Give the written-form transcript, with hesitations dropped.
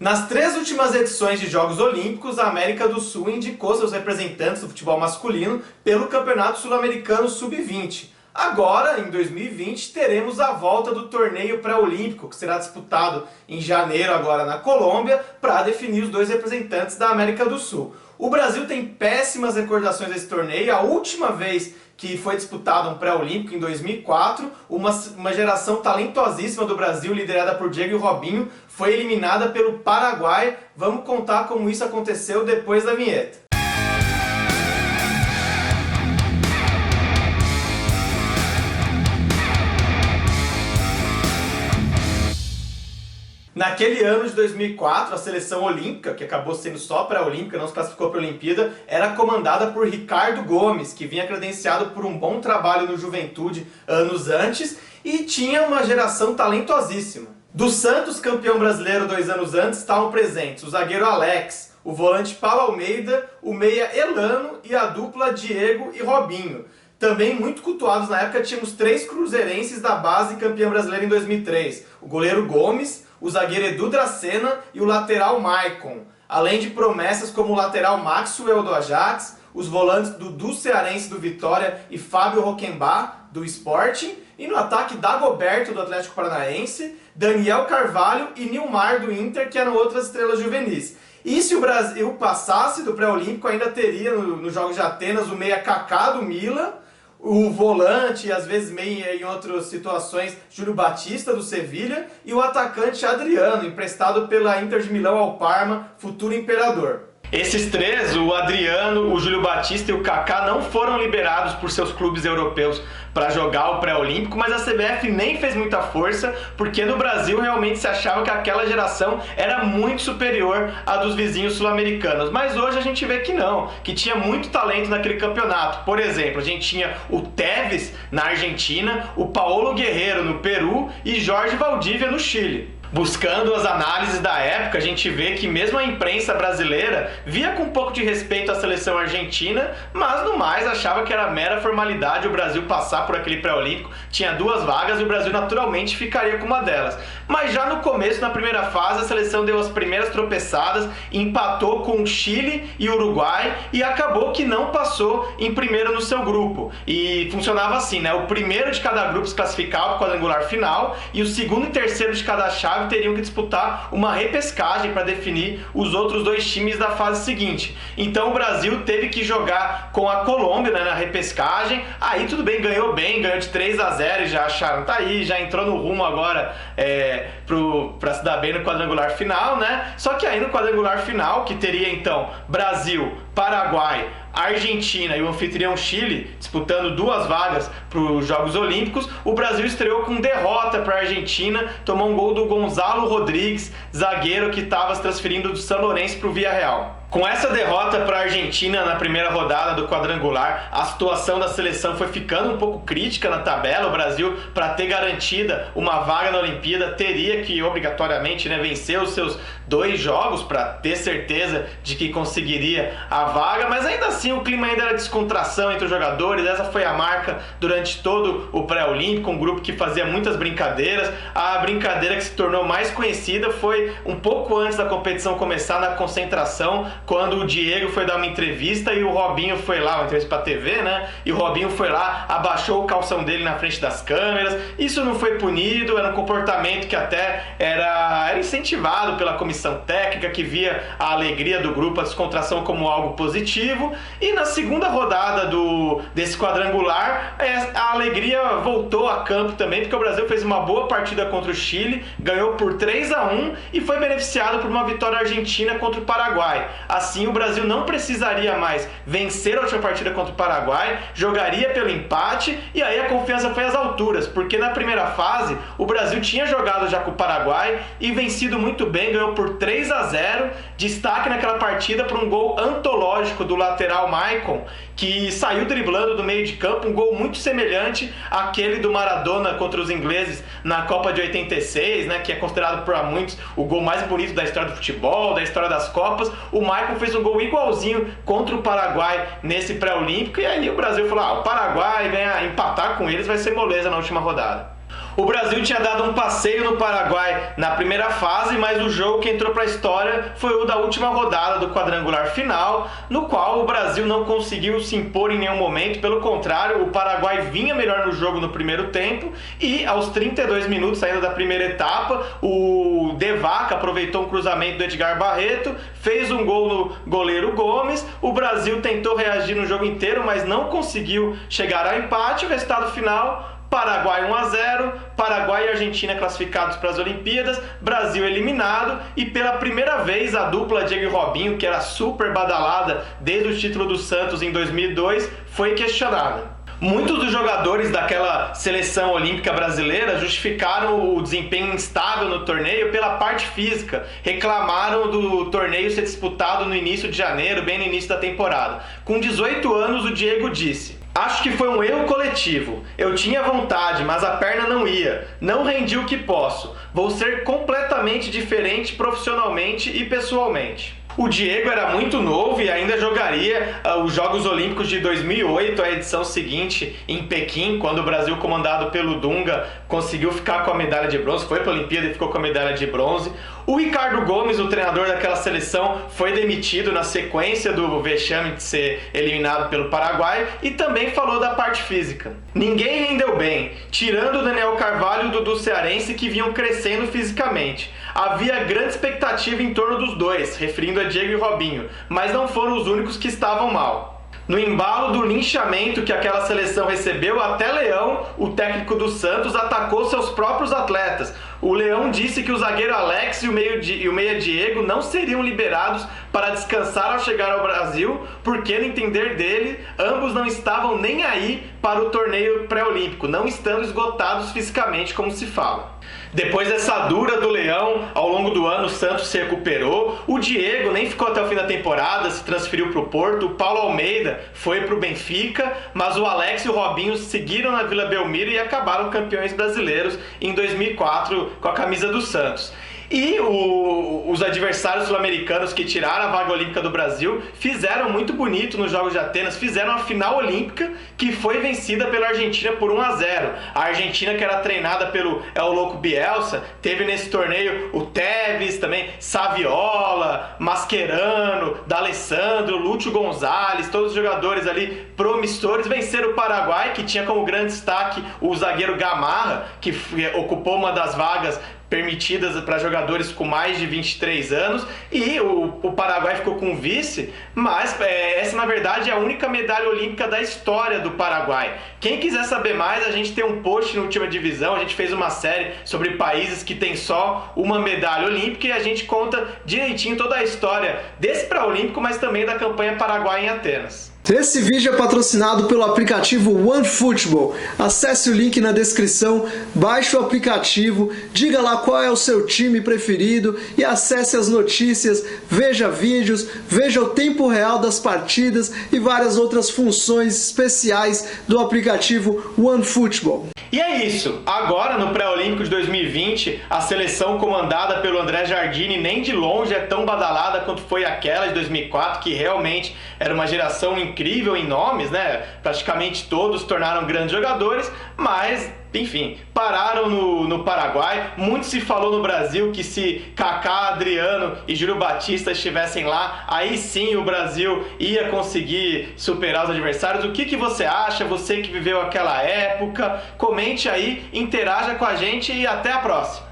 Nas 3 últimas edições de Jogos Olímpicos, a América do Sul indicou seus representantes do futebol masculino pelo Campeonato Sul-Americano Sub-20. Agora, em 2020, teremos a volta do torneio pré-olímpico, que será disputado em janeiro agora na Colômbia, para definir os 2 representantes da América do Sul. O Brasil tem péssimas recordações desse torneio. A última vez que foi disputado um pré-olímpico, em 2004, uma geração talentosíssima do Brasil, liderada por Diego e Robinho, foi eliminada pelo Paraguai. Vamos contar como isso aconteceu depois da vinheta. Naquele ano de 2004, a seleção olímpica, que acabou sendo só pré-olímpica, não se classificou para a Olimpíada, era comandada por Ricardo Gomes, que vinha credenciado por um bom trabalho no Juventude anos antes e tinha uma geração talentosíssima. Do Santos, campeão brasileiro 2 anos antes, estavam presentes o zagueiro Alex, o volante Paulo Almeida, o meia Elano e a dupla Diego e Robinho. Também muito cultuados na época, tínhamos 3 cruzeirenses da base campeã brasileira em 2003. O goleiro Gomes, o zagueiro Edu Dracena e o lateral Maicon. Além de promessas como o lateral Maxwell do Ajax, os volantes Dudu Cearense do Vitória e Fábio Roquembar do Sporting. E no ataque Dagoberto do Atlético Paranaense, Daniel Carvalho e Nilmar do Inter, que eram outras estrelas juvenis. E se o Brasil passasse do pré-olímpico, ainda teria nos Jogos de Atenas o meia Kaká do Milan, o volante, e às vezes meia em outras situações, Júlio Batista do Sevilha, e o atacante Adriano, emprestado pela Inter de Milão ao Parma, futuro imperador. Esses 3, o Adriano, o Júlio Batista e o Kaká, não foram liberados por seus clubes europeus para jogar o pré-olímpico, mas a CBF nem fez muita força, porque no Brasil realmente se achava que aquela geração era muito superior à dos vizinhos sul-americanos. Mas hoje a gente vê que não, que tinha muito talento naquele campeonato. Por exemplo, a gente tinha o Tevez na Argentina, o Paulo Guerreiro no Peru e Jorge Valdívia no Chile. Buscando as análises da época, a gente vê que mesmo a imprensa brasileira via com um pouco de respeito a seleção argentina, mas no mais achava que era mera formalidade o Brasil passar por aquele pré-olímpico. Tinha 2 vagas e o Brasil naturalmente ficaria com uma delas. Mas já no começo, na primeira fase, a seleção deu as primeiras tropeçadas, empatou com o Chile e o Uruguai e acabou que não passou em primeiro no seu grupo. E funcionava assim, né? O primeiro de cada grupo se classificava para o quadrangular final e o segundo e terceiro de cada chave teriam que disputar uma repescagem para definir os outros 2 times da fase seguinte. Então o Brasil teve que jogar com a Colômbia, né, na repescagem. Aí tudo bem, ganhou de 3-0 e já acharam, tá aí, já entrou no rumo agora para se dar bem no quadrangular final, né? Só que aí no quadrangular final, que teria então Brasil, Paraguai, Argentina e o anfitrião Chile, disputando 2 vagas para os Jogos Olímpicos, o Brasil estreou com derrota para a Argentina, tomou um gol do Gonzalo Rodrigues, zagueiro que estava se transferindo do São Lourenço para o Villarreal. Com essa derrota para a Argentina na primeira rodada do quadrangular, a situação da seleção foi ficando um pouco crítica na tabela. O Brasil, para ter garantida uma vaga na Olimpíada, teria que obrigatoriamente, né, vencer os seus 2 jogos para ter certeza de que conseguiria a vaga, mas ainda assim o clima ainda era descontração entre os jogadores. Essa foi a marca durante todo o pré-olímpico, um grupo que fazia muitas brincadeiras. A brincadeira que se tornou mais conhecida foi um pouco antes da competição começar, na concentração, quando o Diego foi dar uma entrevista e o Robinho foi lá, uma entrevista pra TV, né? E o Robinho foi lá, abaixou o calção dele na frente das câmeras. Isso não foi punido, era um comportamento que até era incentivado pela comissão técnica, que via a alegria do grupo, a descontração como algo positivo. E na segunda rodada desse quadrangular, a alegria voltou a campo também, porque o Brasil fez uma boa partida contra o Chile, ganhou por 3-1 e foi beneficiado por uma vitória argentina contra o Paraguai. Assim, o Brasil não precisaria mais vencer a última partida contra o Paraguai, jogaria pelo empate e aí a confiança foi às alturas, porque na primeira fase o Brasil tinha jogado já com o Paraguai e vencido muito bem, ganhou por 3-0, destaque naquela partida para um gol antológico do lateral Maicon, que saiu driblando do meio de campo, um gol muito semelhante àquele do Maradona contra os ingleses na Copa de 86, né, que é considerado por muitos o gol mais bonito da história do futebol, da história das Copas. O Maicon fez um gol igualzinho contra o Paraguai nesse pré-olímpico, e aí o Brasil falou, o Paraguai empatar com eles vai ser moleza na última rodada. O Brasil tinha dado um passeio no Paraguai na primeira fase, mas o jogo que entrou para a história foi o da última rodada do quadrangular final, no qual o Brasil não conseguiu se impor em nenhum momento. Pelo contrário, o Paraguai vinha melhor no jogo no primeiro tempo e aos 32 minutos ainda da primeira etapa, o De Vaca aproveitou um cruzamento do Edgar Barreto, fez um gol no goleiro Gomes. O Brasil tentou reagir no jogo inteiro, mas não conseguiu chegar ao empate. O resultado final: Paraguai 1-0, Paraguai e Argentina classificados para as Olimpíadas, Brasil eliminado, e pela primeira vez a dupla Diego e Robinho, que era super badalada desde o título do Santos em 2002, foi questionada. Muitos dos jogadores daquela seleção olímpica brasileira justificaram o desempenho instável no torneio pela parte física. Reclamaram do torneio ser disputado no início de janeiro, bem no início da temporada. Com 18 anos, o Diego disse: "Acho que foi um erro coletivo. Eu tinha vontade, mas a perna não ia. Não rendi o que posso. Vou ser completamente diferente profissionalmente e pessoalmente." O Diego era muito novo e ainda jogaria os Jogos Olímpicos de 2008, a edição seguinte, em Pequim, quando o Brasil, comandado pelo Dunga, conseguiu ficar com a medalha de bronze, foi para a Olimpíada e ficou com a medalha de bronze. O Ricardo Gomes, o treinador daquela seleção, foi demitido na sequência do vexame de ser eliminado pelo Paraguai, e também falou da parte física. "Ninguém rendeu bem, tirando o Daniel Carvalho e o Dudu Cearense, que vinham crescendo fisicamente. Havia grande expectativa em torno dos dois", referindo a Diego e Robinho, "mas não foram os únicos que estavam mal." No embalo do linchamento que aquela seleção recebeu, até Leão, o técnico do Santos, atacou seus próprios atletas. O Leão disse que o zagueiro Alex e o meia Diego não seriam liberados para descansar ao chegar ao Brasil, porque, no entender dele, ambos não estavam nem aí para o torneio pré-olímpico, não estando esgotados fisicamente, como se fala. Depois dessa dura do Leão, ao longo do ano o Santos se recuperou. O Diego nem ficou até o fim da temporada, se transferiu para o Porto. O Paulo Almeida foi para o Benfica, mas o Alex e o Robinho seguiram na Vila Belmiro e acabaram campeões brasileiros em 2004 com a camisa do Santos. E os adversários sul-americanos que tiraram a vaga olímpica do Brasil fizeram muito bonito nos Jogos de Atenas, fizeram a final olímpica, que foi vencida pela Argentina por 1-0. A Argentina, que era treinada pelo El Loco Bielsa, teve nesse torneio o Tevez, também Saviola, Mascherano, D'Alessandro, Lúcio Gonzalez, todos os jogadores ali promissores. Venceram o Paraguai, que tinha como grande destaque o zagueiro Gamarra, que ocupou uma das vagas permitidas para jogadores com mais de 23 anos, e o Paraguai ficou com vice, mas essa na verdade é a única medalha olímpica da história do Paraguai. Quem quiser saber mais, a gente tem um post no Última Divisão, a gente fez uma série sobre países que tem só uma medalha olímpica e a gente conta direitinho toda a história desse pré-olímpico, mas também da campanha Paraguai em Atenas. Esse vídeo é patrocinado pelo aplicativo OneFootball. Acesse o link na descrição, baixe o aplicativo, diga lá qual é o seu time preferido e acesse as notícias, veja vídeos, veja o tempo real das partidas e várias outras funções especiais do aplicativo OneFootball. E é isso. Agora, no pré-olímpico de 2020, a seleção comandada pelo André Jardine nem de longe é tão badalada quanto foi aquela de 2004, que realmente era uma geração incrível em nomes, né? Praticamente todos se tornaram grandes jogadores, mas, enfim, pararam no Paraguai. Muito se falou no Brasil que se Kaká, Adriano e Júlio Batista estivessem lá, aí sim o Brasil ia conseguir superar os adversários. O que você acha? Você que viveu aquela época? Comente aí, interaja com a gente e até a próxima!